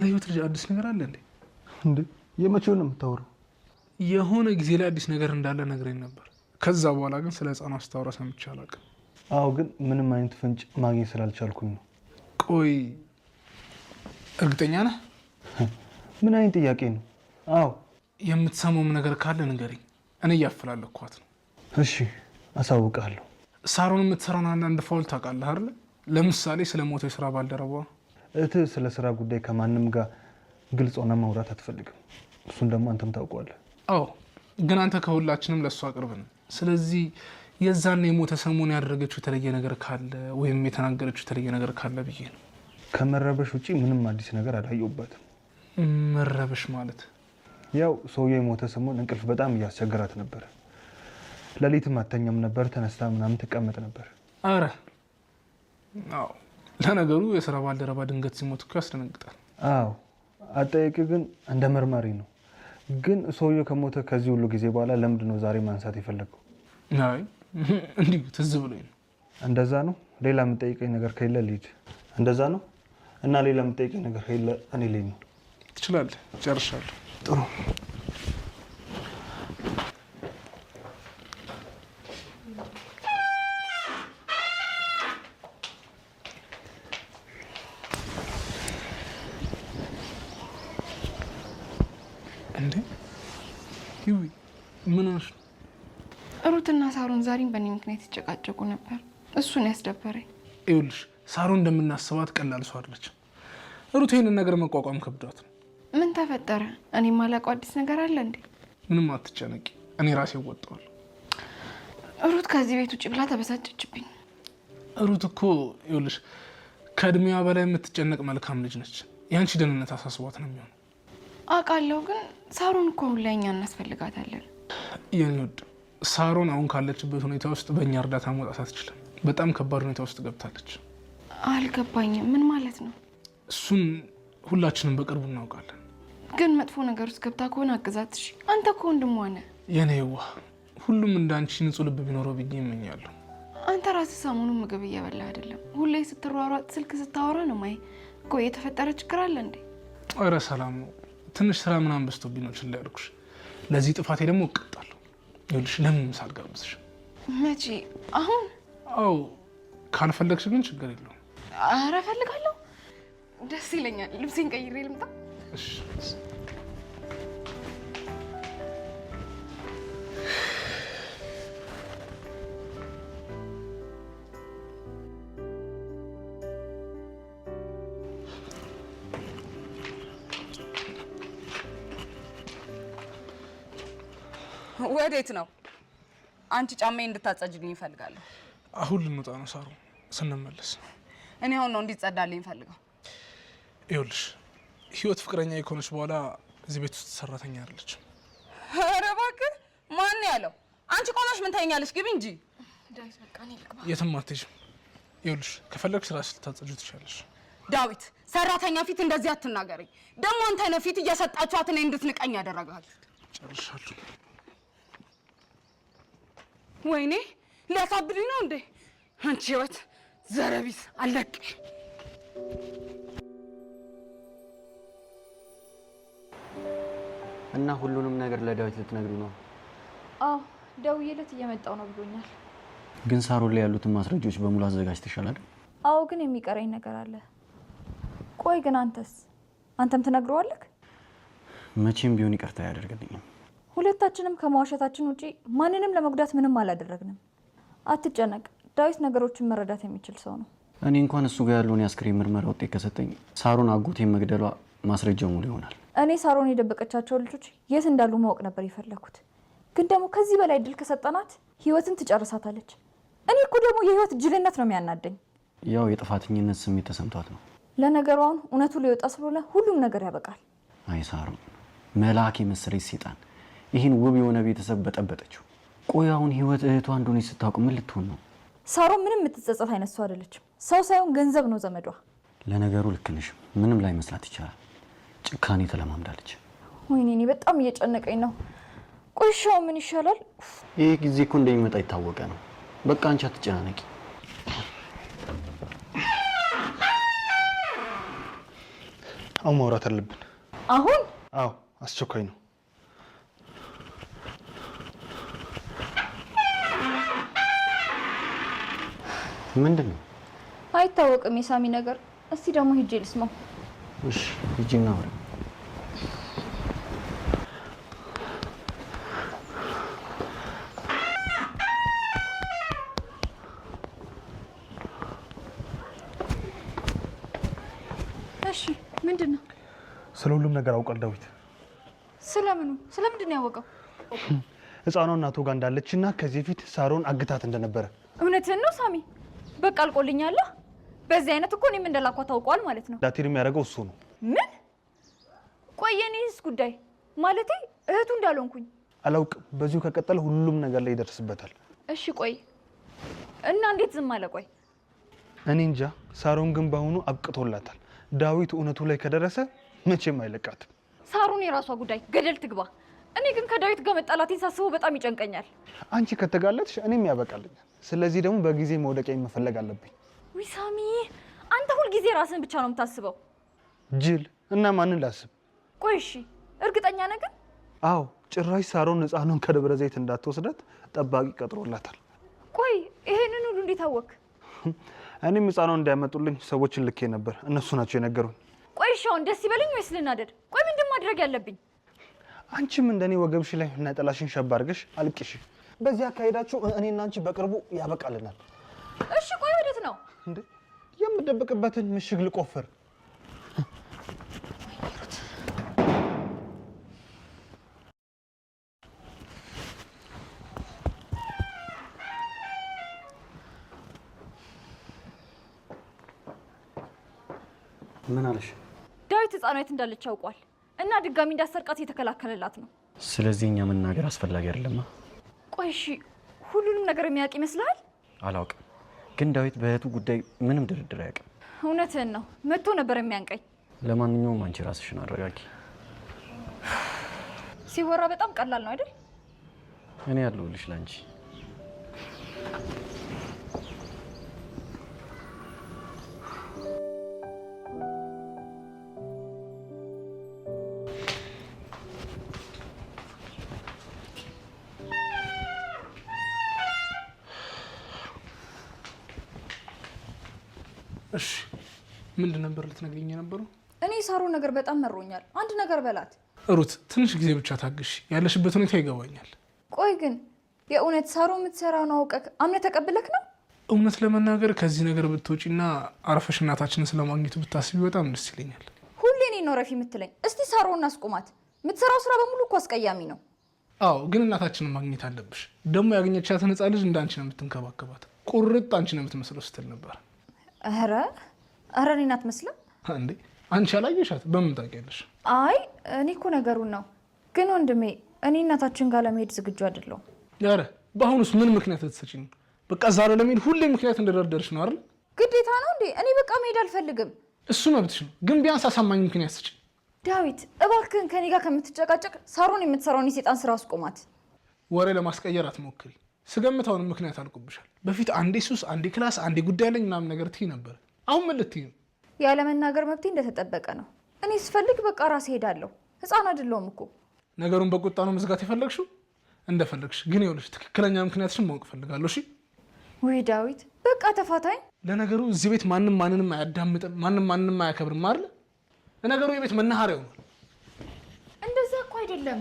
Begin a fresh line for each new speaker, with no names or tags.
ለህይወት ልጅ አዲስ ነገር አለ
እንዴ? የመቼው ነው የምታወራው?
የሆነ ጊዜ ላይ አዲስ ነገር እንዳለ ነግረኝ ነበር። ከዛ በኋላ ግን ስለ ህፃኗ ስታወራ ሰምቼ አላውቅም።
አዎ፣ ግን ምንም አይነት ፍንጭ ማግኘት ስላልቻልኩኝ ነው።
ቆይ እርግጠኛ ነህ?
ምን አይነት ጥያቄ ነው? አዎ።
የምትሰማውም ነገር ካለ ንገረኝ። እኔ እያፈላለኳት ነው።
እሺ፣ አሳውቃለሁ።
ሳሮን የምትሰራውን አንዳንድ ፋውል ታውቃለህ አይደል? ለምሳሌ ስለ ሞተው የስራ ባልደረባ
እህትህ ስለ ስራ ጉዳይ ከማንም ጋር ግልጽ ሆና ማውራት አትፈልግም። እሱን ደግሞ አንተም ታውቀዋለህ።
አዎ፣ ግን አንተ ከሁላችንም ለእሷ ቅርብ ነህ። ስለዚህ የዛን የሞተ ሰሞን ያደረገችው የተለየ ነገር ካለ ወይም የተናገረችው የተለየ ነገር ካለ ብዬ ነው።
ከመረበሽ ውጪ ምንም አዲስ ነገር አላየሁባትም።
መረበሽ ማለት
ያው ሰውዬው የሞተ ሰሞን እንቅልፍ በጣም እያስቸገራት ነበር። ሌሊትም አተኛም ነበር። ተነስታ ምናምን ትቀመጥ ነበር።
አረ አዎ፣ ለነገሩ የስራ ባልደረባ ድንገት ሲሞት እኮ ያስደነግጣል።
አዎ፣ አጠያቂ ግን እንደ መርማሪ ነው። ግን ሰውዬው ከሞተ ከዚህ ሁሉ ጊዜ በኋላ ለምንድን ነው ዛሬ ማንሳት የፈለገው?
አይ እንዲሁ ትዝ ብሎኝ ነው።
እንደዛ ነው? ሌላ የምጠይቀኝ ነገር ከሌለ ልሂድ። እንደዛ ነው? እና ሌላ የምጠይቀኝ ነገር ከሌለ እኔ ልሂድ ነው።
ትችላለህ። ጨርሻለሁ።
ጥሩ።
እንዴ ይዊ ምን ነው?
ሩትና ሳሮን ዛሬም በእኔ ምክንያት ይጨቃጨቁ ነበር። እሱን ያስደበረኝ።
ይኸውልሽ ሳሮን እንደምናስባት ቀላል ሰው አይደለች። ሩት ይሄንን ነገር መቋቋም ከብዷት ነው።
ምን ተፈጠረ? እኔ ማላውቀው አዲስ ነገር አለ እንዴ?
ምንም አትጨነቂ፣ እኔ ራሴ እወጣዋለሁ።
ሩት ከዚህ ቤት ውጭ ብላ ተበሳጨችብኝ።
ሩት እኮ ይኸውልሽ ከእድሜዋ በላይ የምትጨነቅ መልካም ልጅ ነች። ያንቺ ደህንነት አሳስቧት ነው የሚሆነው።
አውቃለሁ፣ ግን ሳሮን እኮ አሁን ላይ እኛ እናስፈልጋታለን።
የኔ ውድ ሳሮን አሁን ካለችበት ሁኔታ ውስጥ በእኛ እርዳታ መውጣት አትችልም። በጣም ከባድ ሁኔታ ውስጥ ገብታለች።
አልገባኝም። ምን ማለት ነው?
እሱን ሁላችንም በቅርቡ እናውቃለን።
ግን መጥፎ ነገር ውስጥ ገብታ ከሆነ አግዛት። እሺ፣ አንተ እኮ ወንድሟ ነህ። የኔ
የዋህ፣ ሁሉም እንዳንቺ ንጹህ ልብ ቢኖረው ብዬ እመኛለሁ።
አንተ ራስህ ሰሞኑን ምግብ እየበላህ አይደለም። ሁሌ ስትሯሯጥ ስልክ ስታወራ ነው ማይ። ቆይ የተፈጠረ ችግር አለ እንዴ?
ኧረ ሰላም ነው። ትንሽ ስራ ምናምን በዝቶብኝ ነው ችላ ያልኩሽ። ለዚህ ጥፋቴ ደግሞ እቀጣለሁ። ይኸውልሽ ለምን ምሳ አልጋብዝሽ?
መቼ? አሁን?
አዎ፣ ካልፈለግሽ ግን ችግር የለውም።
ኧረ እፈልጋለሁ። ደስ ይለኛል። ልብሴን ቀይሬ ልምጣ?
እሺ።
ወዴት ነው? አንቺ ጫማዬ እንድታጸጅልኝ እፈልጋለሁ።
አሁን ልንወጣ ነው ሳሩ፣ ስንመለስ።
እኔ አሁን ነው እንዲጸዳልኝ እፈልጋለሁ።
ይኸውልሽ ህይወት ፍቅረኛ የሆነች በኋላ እዚህ ቤት ውስጥ ሰራተኛ አይደለች።
ኧረ እባክህ፣ ማን ያለው? አንቺ ቆመሽ ምን ታይኛለሽ? ግቢ እንጂ።
ዳዊት፣ በቃ እኔ ልግባ።
የትም አትሄጂም። ይኸውልሽ ከፈለግሽ ራስሽ ልታጸጁ ትችያለሽ።
ዳዊት፣ ሰራተኛ ፊት እንደዚህ አትናገረኝ። ደግሞ አንተ ነህ ፊት እየሰጣችኋት እኔ እንድትንቀኝ ያደረጋችሁት።
ጨርሻለሁ።
ወይኔ ሊያሳብድኝ ነው እንዴ? አንቺ ህይወት ዘረቢስ አለቅሽ።
እና ሁሉንም ነገር ለዳዊት ልትነግሩ ነው?
አዎ፣ ደውዬለት እየመጣው ነው ብሎኛል።
ግን ሳሮን ላይ ያሉትን ማስረጃዎች በሙሉ አዘጋጅተሻል አይደል?
አዎ፣ ግን የሚቀረኝ ነገር አለ። ቆይ ግን አንተም ትነግረዋለህ?
መቼም ቢሆን ይቅርታ አያደርግልኝም።
ሁለታችንም ከመዋሸታችን ውጪ ማንንም ለመጉዳት ምንም አላደረግንም። አትጨነቅ፣ ዳዊት ነገሮችን መረዳት የሚችል ሰው ነው።
እኔ እንኳን እሱ ጋር ያለውን የአስክሬን ምርመራ ውጤት ከሰጠኝ ሳሮን አጎቴን መግደሏ ማስረጃው ሙሉ ይሆናል።
እኔ ሳሮን የደበቀቻቸው ልጆች የት እንዳሉ ማወቅ ነበር የፈለኩት። ግን ደግሞ ከዚህ በላይ እድል ከሰጠናት ህይወትን ትጨርሳታለች። እኔ እኮ ደግሞ የህይወት ጅልነት ነው የሚያናደኝ።
ያው የጥፋተኝነት ስሜት ተሰምቷት ነው።
ለነገሩ አሁን እውነቱ ሊወጣ ስለሆነ ሁሉም ነገር ያበቃል።
አይ ሳሮን መልአክ የመሰለች ሴጣን ይህን ውብ የሆነ ቤተሰብ በጠበጠችው። ቆይ አሁን ህይወት እህቷ እንደሆነች ስታውቅ ምን ልትሆን ነው?
ሳሮን ምንም የምትጸጸት አይነት ሰው አይደለችም። ሰው ሳይሆን ገንዘብ ነው ዘመዷ።
ለነገሩ ልክ ነሽ። ምንም ላይ መስላት ይቻላል። ጭካኔ ተለማምዳለች።
ወይኔ እኔ በጣም እየጨነቀኝ ነው። ቆይሻው ምን ይሻላል?
ይህ ጊዜ እኮ እንደሚመጣ የታወቀ ነው። በቃ አንቺ አትጨናነቂ።
አሁን ማውራት አለብን።
አሁን?
አዎ አስቸኳይ ነው።
ምንድን ነው?
አይታወቅም የሳሚ ነገር። እስቲ ደግሞ ሂጄ ልስማው።
እሺ ሂጂና አውሪ።
እሺ ምንድን ነው?
ስለ ሁሉም ነገር አውቃል ዳዊት።
ስለምኑ? ስለምንድን ነው ያወቀው?
ህፃኗ እናቱ ጋር እንዳለችና ከዚህ ፊት ሳሮን አግታት እንደነበረ።
እውነትህን ነው ሳሚ? በቃ አልቆልኛል። በዚህ አይነት እኮ እኔም እንደላኳ ታውቋል ማለት ነው።
ዳቲር የሚያደርገው እሱ ነው።
ምን? ቆይ የኔስ ጉዳይ ማለቴ እህቱ እንዳልሆንኩኝ
አላውቅም። በዚሁ ከቀጠለ ሁሉም ነገር ላይ ይደርስበታል።
እሺ ቆይ እና እንዴት ዝም አለ? ቆይ
እኔ እንጃ። ሳሮን ግን በአሁኑ አብቅቶላታል። ዳዊት እውነቱ ላይ ከደረሰ መቼም አይለቃትም።
ሳሮን የራሷ ጉዳይ ገደል ትግባ። እኔ ግን ከዳዊት ጋር መጣላቴን ሳስበው በጣም ይጨንቀኛል።
አንቺ ከተጋለጥሽ እኔም ያበቃልኛል። ስለዚህ ደግሞ በጊዜ መውደቂያ መፈለግ አለብኝ።
ውይ ሳሚ፣ አንተ ሁልጊዜ ራስን ብቻ ነው የምታስበው።
ጅል እና ማንን ላስብ?
ቆይ እሺ እርግጠኛ ነህ ግን?
አዎ ጭራሽ ሳሮን ህፃኑን ከደብረ ዘይት እንዳትወስዳት ጠባቂ ቀጥሮላታል።
ቆይ ይሄንን ሁሉ እንዴት አወቅ?
እኔም ህፃኑን እንዳያመጡልኝ ሰዎችን ልኬ ነበር። እነሱ ናቸው የነገሩኝ።
ቆይ እሺ አሁን ደስ ይበለኝ ወይስ ልናደድ? ቆይ ምንድን ማድረግ ያለብኝ?
አንቺም እንደኔ ወገብሽ ላይ ነጠላሽን ሸብ አድርገሽ አልቅሽ። በዚህ አካሄዳችሁ እኔና አንቺ በቅርቡ ያበቃልናል።
እሺ ቆይ ወዴት ነው
እንዴ? የምደብቅበትን ምሽግ ልቆፍር።
ምን አለሽ?
ዳዊት ህፃኗ የት እንዳለች ያውቋል እና ድጋሚ እንዳሰርቃት የተከላከለላት ነው።
ስለዚህ እኛ መናገር አስፈላጊ አይደለማ።
ቆይ እሺ ሁሉንም ነገር የሚያውቅ ይመስልሃል?
አላውቅም፣ ግን ዳዊት በእህቱ ጉዳይ ምንም ድርድር አያውቅም።
እውነትህን ነው፣ መጥቶ ነበር የሚያንቀኝ።
ለማንኛውም አንቺ ራስሽን አረጋጊ።
ሲወራ በጣም ቀላል ነው አይደል?
እኔ ያለሁልሽ ላንቺ።
እሺ ምንድን ነበር ልትነግሪኝ የነበረው?
እኔ ሳሮን ነገር በጣም መሮኛል። አንድ ነገር በላት።
ሩት ትንሽ ጊዜ ብቻ ታግሽ፣ ያለሽበት ሁኔታ ይገባኛል።
ቆይ ግን የእውነት ሳሮን የምትሰራውን አውቀህ አምነህ ተቀብለክ ነው?
እውነት ለመናገር ከዚህ ነገር ብትወጪና አርፈሽ እናታችንን ስለማግኘቱ ብታስቢ በጣም ደስ ይለኛል።
ሁሌ እኔን ነው ረፊ የምትለኝ። እስቲ ሳሮን አስቁማት። የምትሰራው ስራ በሙሉ እኮ አስቀያሚ ነው።
አዎ ግን እናታችንን ማግኘት አለብሽ። ደግሞ ያገኘቻትን ህፃን ልጅ እንደ አንቺ ነው የምትንከባከባት። ቁርጥ አንቺ ነው የምትመስለው ስትል ነበር።
ኧረ እኔን አትመስልም
እንዴ? አንቺ አላየሻት? በምን ታውቂያለሽ?
አይ እኔ እኮ ነገሩን ነው። ግን ወንድሜ እኔ እናታችን ጋር ለመሄድ ዝግጁ አይደለሁም።
ኧረ በአሁኑስ ምን ምክንያት ልትሰጪኝ? በቃ ዛሬ ለመሄድ ሁሌ ምክንያት እንደደረደርሽ ነው አይደል?
ግዴታ ነው እንዴ? እኔ በቃ መሄድ አልፈልግም።
እሱ መብትሽ ነው፣ ግን ቢያንስ አሳማኝ ምክንያት ስጪኝ።
ዳዊት እባክህን ከኔ ጋር ከምትጨቃጨቅ ሳሮን የምትሰራውን የሴጣን ስራ አስቆማት።
ወሬ ለማስቀየር አትሞክሪ። ስገምታውን ምክንያት አልቆብሻል። በፊት አንዴ ሱስ፣ አንዴ ክላስ፣ አንዴ ጉዳይ አለኝ ምናምን ነገር ትይ ነበር። አሁን ምን ልትይ ነው?
ያለመናገር መብቴ እንደተጠበቀ ነው። እኔ ስፈልግ በቃ ራሴ ሄዳለሁ። ህፃን አይደለሁም እኮ።
ነገሩን በቁጣ ነው መዝጋት የፈለግሽው? እንደፈለግሽ ግን ይኸውልሽ፣ ትክክለኛ ምክንያትሽን ማወቅ እፈልጋለሁ። እሺ?
ወይ ዳዊት በቃ ተፋታኝ።
ለነገሩ እዚህ ቤት ማንም ማንንም አያዳምጥም፣ ማንም ማንንም አያከብርም አይደል? ለነገሩ የቤት መናኸሪያው ነው።
እንደዛ እኮ አይደለም።